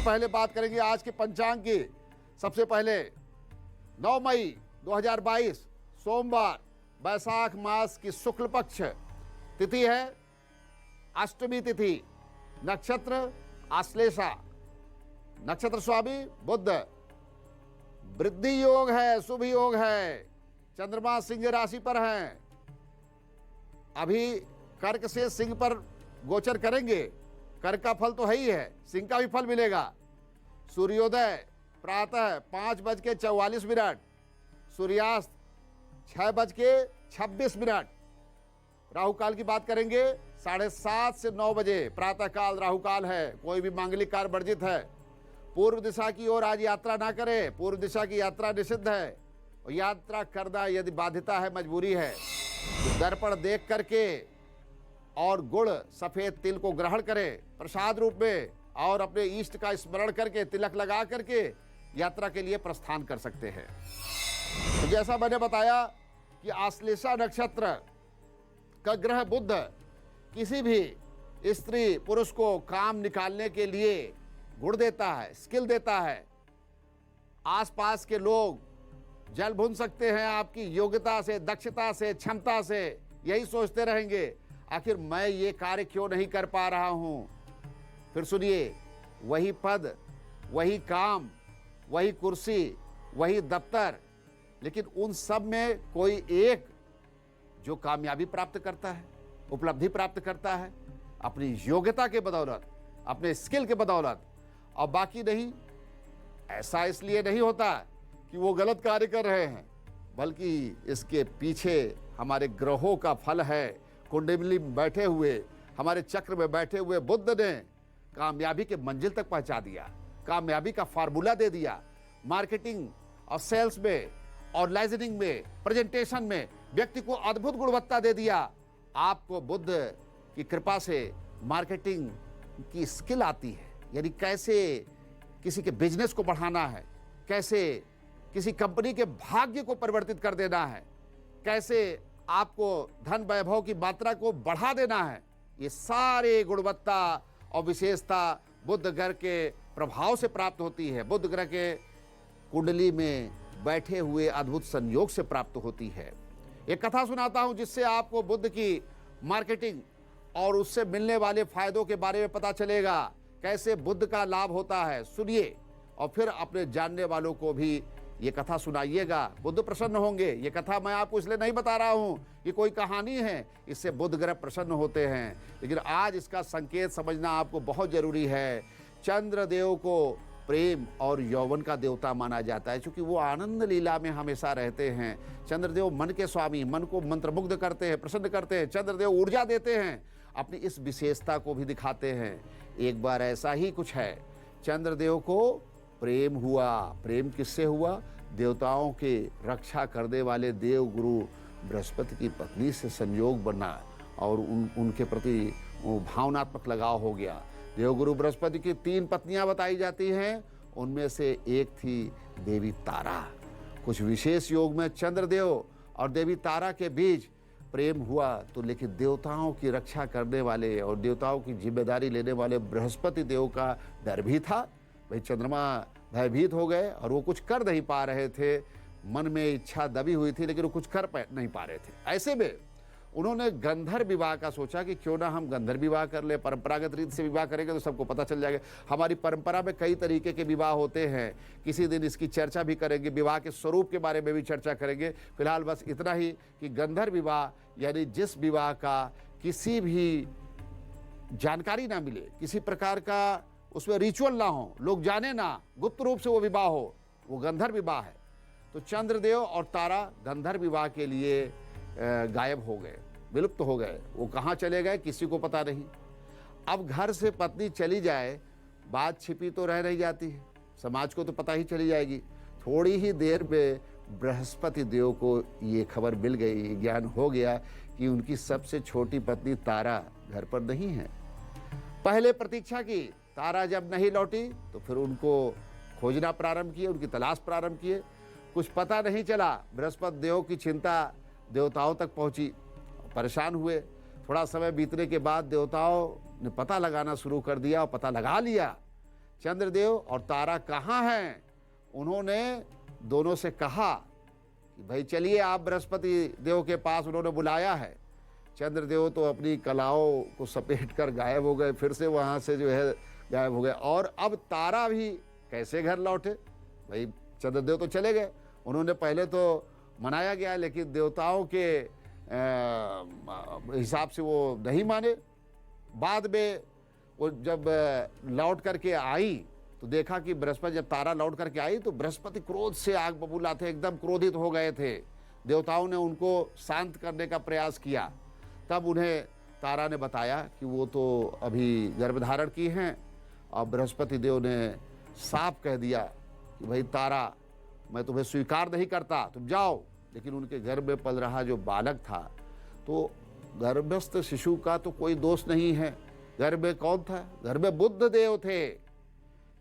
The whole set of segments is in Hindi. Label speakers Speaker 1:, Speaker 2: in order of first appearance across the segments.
Speaker 1: पहले बात करेंगे आज के पंचांग की। सबसे पहले 9 मई 2022 सोमवार, वैशाख मास की शुक्ल पक्ष तिथि है अष्टमी तिथि, नक्षत्र आश्लेषा, नक्षत्र स्वामी बुध, वृद्धि योग है, शुभ योग है, चंद्रमा सिंह राशि पर हैं, अभी कर्क से सिंह पर गोचर करेंगे। कर्क का फल तो है ही है, सिंह का भी फल मिलेगा। सूर्योदय प्रातः 5:44, सूर्यास्त 6:26। राहु काल की बात करेंगे 7:30 से 9 बजे प्रातः काल राहु काल है, कोई भी मांगलिक कार्य वर्जित है। पूर्व दिशा की ओर आज यात्रा ना करें, पूर्व दिशा की यात्रा निषिद्ध है और यात्रा करना यदि बाध्यता है, मजबूरी है तो दर्पण देख करके और गुड़ सफेद तिल को ग्रहण करें प्रसाद रूप में और अपने इष्ट का स्मरण करके तिलक लगा करके यात्रा के लिए प्रस्थान कर सकते हैं। तो जैसा मैंने बताया कि आश्लेषा नक्षत्र का ग्रह बुध किसी भी स्त्री पुरुष को काम निकालने के लिए गुण देता है, स्किल देता है। आसपास के लोग जल भून सकते हैं आपकी योग्यता से, दक्षता से, क्षमता से, यही सोचते रहेंगे आखिर मैं ये कार्य क्यों नहीं कर पा रहा हूं। फिर सुनिए, वही पद, वही काम, वही कुर्सी, वही दफ्तर, लेकिन उन सब में कोई एक जो कामयाबी प्राप्त करता है, उपलब्धि प्राप्त करता है अपनी योग्यता के बदौलत, अपने स्किल के बदौलत, और बाकी नहीं। ऐसा इसलिए नहीं होता कि वो गलत कार्य कर रहे हैं, बल्कि इसके पीछे हमारे ग्रहों का फल है। कुंडली में बैठे हुए, हमारे चक्र में बैठे हुए बुध ने कामयाबी के मंजिल तक पहुंचा दिया, कामयाबी का फार्मूला दे दिया। मार्केटिंग और सेल्स में, ऑर्गेनाइजिंग में, प्रेजेंटेशन में व्यक्ति को अद्भुत गुणवत्ता दे दिया। आपको बुध की कृपा से मार्केटिंग की स्किल आती है, यानी कैसे किसी के बिजनेस को बढ़ाना है, कैसे किसी कंपनी के भाग्य को परिवर्तित कर देना है, कैसे आपको धन वैभव की मात्रा को बढ़ा देना है। ये सारे गुणवत्ता और विशेषता बुध ग्रह के प्रभाव से प्राप्त होती है, बुध ग्रह के कुंडली में बैठे हुए अद्भुत संयोग से प्राप्त होती है। एक कथा सुनाता हूं जिससे आपको बुध की मार्केटिंग और उससे मिलने वाले फायदों के बारे में पता चलेगा, कैसे बुध का लाभ होता है। सुनिए और फिर अपने जानने वालों को भी ये कथा सुनाइएगा, बुध प्रसन्न होंगे। ये कथा मैं आपको इसलिए नहीं बता रहा हूं कि कोई कहानी है, इससे बुध ग्रह प्रसन्न होते हैं, लेकिन आज इसका संकेत समझना आपको बहुत जरूरी है। चंद्रदेव को प्रेम और यौवन का देवता माना जाता है, क्योंकि वो आनंद लीला में हमेशा रहते हैं। चंद्रदेव मन के स्वामी, मन को मंत्रमुग्ध करते हैं, प्रसन्न करते हैं। चंद्रदेव ऊर्जा देते हैं, अपनी इस विशेषता को भी दिखाते हैं। एक बार ऐसा ही कुछ है, चंद्रदेव को प्रेम हुआ। प्रेम किससे हुआ? देवताओं के रक्षा करने वाले देव गुरु बृहस्पति की पत्नी से संयोग बना और उनके प्रति वो भावनात्मक लगाव हो गया। देवगुरु बृहस्पति की 3 पत्नियां बताई जाती हैं, उनमें से एक थी देवी तारा। कुछ विशेष योग में चंद्रदेव और देवी तारा के बीच प्रेम हुआ, तो लेकिन देवताओं की रक्षा करने वाले और देवताओं की जिम्मेदारी लेने वाले बृहस्पति देव का डर भी था। भाई चंद्रमा भयभीत हो गए और वो कुछ कर नहीं पा रहे थे, मन में इच्छा दबी हुई थी लेकिन वो कुछ कर नहीं पा रहे थे। ऐसे में उन्होंने गंधर्व विवाह का सोचा कि क्यों ना हम गंधर्व विवाह कर ले, परंपरागत रीति से विवाह करेंगे तो सबको पता चल जाएगा। हमारी परंपरा में कई तरीके के विवाह होते हैं, किसी दिन इसकी चर्चा भी करेंगे, विवाह के स्वरूप के बारे में भी चर्चा करेंगे। फिलहाल बस इतना ही कि गंधर्व विवाह यानी जिस विवाह का किसी भी जानकारी ना मिले, किसी प्रकार का उसमें रिचुअल ना हो, लोग जाने ना, गुप्त रूप से वो विवाह हो, वो गंधर्व विवाह है। तो चंद्रदेव और तारा गंधर्व विवाह के लिए गायब हो गए, विलुप्त हो गए। वो कहाँ चले गए किसी को पता नहीं। अब घर से पत्नी चली जाए, बात छिपी तो रह नहीं जाती है, समाज को तो पता ही चली जाएगी। थोड़ी ही देर में बृहस्पति देव को ये खबर मिल गई, ज्ञान हो गया कि उनकी सबसे छोटी पत्नी तारा घर पर नहीं है। पहले प्रतीक्षा की, तारा जब नहीं लौटी तो फिर उनको खोजना प्रारंभ किए, उनकी तलाश प्रारंभ किए। कुछ पता नहीं चला। बृहस्पति देव की चिंता देवताओं तक पहुंची, परेशान हुए। थोड़ा समय बीतने के बाद देवताओं ने पता लगाना शुरू कर दिया और पता लगा लिया चंद्रदेव और तारा कहाँ हैं? उन्होंने दोनों से कहा कि भाई चलिए आप बृहस्पति देव के पास, उन्होंने बुलाया है। चंद्रदेव तो अपनी कलाओं को सपेट कर गायब हो गए, फिर से वहाँ से जो है गायब हो गए। और अब तारा भी कैसे घर लौटे? भाई चंद्रदेव तो चले गए, उन्होंने पहले तो मनाया गया, लेकिन देवताओं के हिसाब से वो नहीं माने। बाद में वो जब लौट करके आई तो देखा कि बृहस्पति, जब तारा लौट करके आई तो बृहस्पति क्रोध से आग बबूला थे, एकदम क्रोधित हो गए थे। देवताओं ने उनको शांत करने का प्रयास किया। तब उन्हें तारा ने बताया कि वो तो अभी गर्भधारण की हैं, और बृहस्पति देव ने साफ कह दिया कि भाई तारा, मैं तुम्हें स्वीकार नहीं करता, तुम जाओ। लेकिन उनके गर्भ में पल रहा जो बालक था, तो गर्भस्थ शिशु का तो कोई दोष नहीं है। गर्भ में कौन था? गर्भ में बुद्ध देव थे।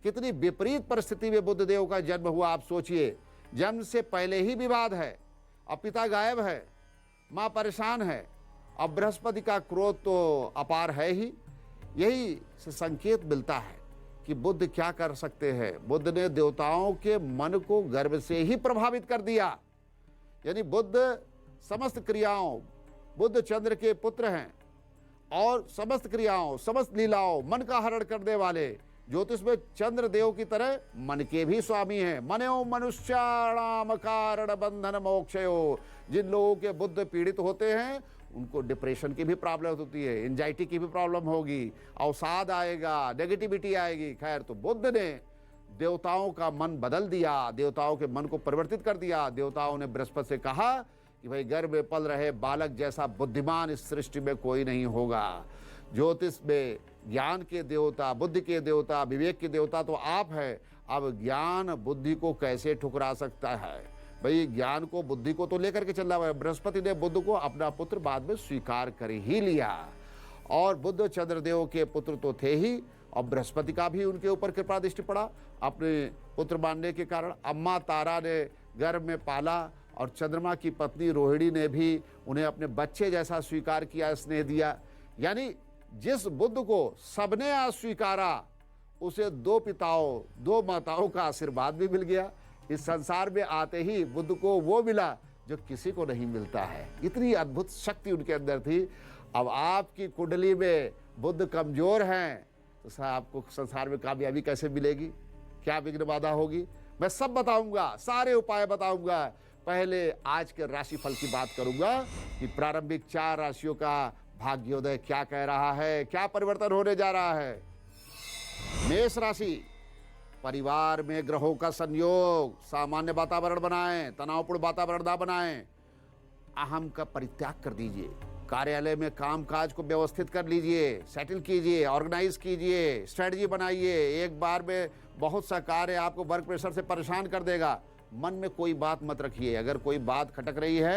Speaker 1: कितनी विपरीत परिस्थिति में बुद्ध देव का जन्म हुआ, आप सोचिए। जन्म से पहले ही विवाद है, अब पिता गायब है, माँ परेशान है, अब बृहस्पति का क्रोध तो अपार है ही। यही से संकेत मिलता है कि बुद्ध क्या कर सकते हैं। बुद्ध ने देवताओं के मन को गर्भ से ही प्रभावित कर दिया। यानी बुद्ध समस्त क्रियाओं, बुद्ध चंद्र के पुत्र हैं और समस्त क्रियाओं, समस्त लीलाओं, मन का हरण करने वाले, ज्योतिष में चंद्र देव की तरह मन के भी स्वामी हैं। मनो मनुष्याणाम कारण बंधन मोक्षयो। जिन लोगों के बुद्ध पीड़ित होते हैं उनको डिप्रेशन की भी प्रॉब्लम होती है, एंजाइटी की भी प्रॉब्लम होगी, अवसाद आएगा, नेगेटिविटी आएगी। खैर, तो बुद्ध ने देवताओं का मन बदल दिया, देवताओं के मन को परिवर्तित कर दिया। देवताओं ने बृहस्पति से कहा कि भाई गर्भ में पल रहे बालक जैसा बुद्धिमान इस सृष्टि में कोई नहीं होगा। ज्योतिष में ज्ञान के देवता, बुद्धि के देवता, विवेक के देवता तो आप हैं। अब ज्ञान बुद्धि को कैसे ठुकरा सकता है? भाई ज्ञान को, बुद्धि को तो लेकर के चल रहा है। बृहस्पति ने बुद्ध को अपना पुत्र बाद में स्वीकार कर ही लिया। और बुद्ध चंद्रदेव के पुत्र तो थे ही, और बृहस्पति का भी उनके ऊपर कृपा दृष्टि पड़ा अपने पुत्र मानने के कारण। अम्मा तारा ने गर्भ में पाला, और चंद्रमा की पत्नी रोहिणी ने भी उन्हें अपने बच्चे जैसा स्वीकार किया, स्नेह दिया। यानी जिस बुद्ध को सबने अस्वीकारा, उसे दो पिताओं, दो माताओं का आशीर्वाद भी मिल गया। इस संसार में आते ही बुद्ध को वो मिला जो किसी को नहीं मिलता है। इतनी अद्भुत शक्ति उनके अंदर थी। अब आपकी कुंडली में बुद्ध कमजोर हैं तो आपको संसार में कामयाबी कैसे मिलेगी? क्या विघ्न बाधा होगी? मैं सब बताऊंगा, सारे उपाय बताऊंगा। पहले आज के राशिफल की बात करूंगा कि प्रारंभिक 4 राशियों का भाग्योदय क्या कह रहा है, क्या परिवर्तन होने जा रहा है। मेष राशि, परिवार में ग्रहों का संयोग, सामान्य वातावरण बनाएं, तनावपूर्ण वातावरण ना बनाएं। अहम का परित्याग कर दीजिए। कार्यालय में कामकाज को व्यवस्थित कर लीजिए, सेटल कीजिए, ऑर्गेनाइज कीजिए, स्ट्रेटजी बनाइए। एक बार में बहुत सा कार्य आपको वर्क प्रेशर से परेशान कर देगा। मन में कोई बात मत रखिए। अगर कोई बात खटक रही है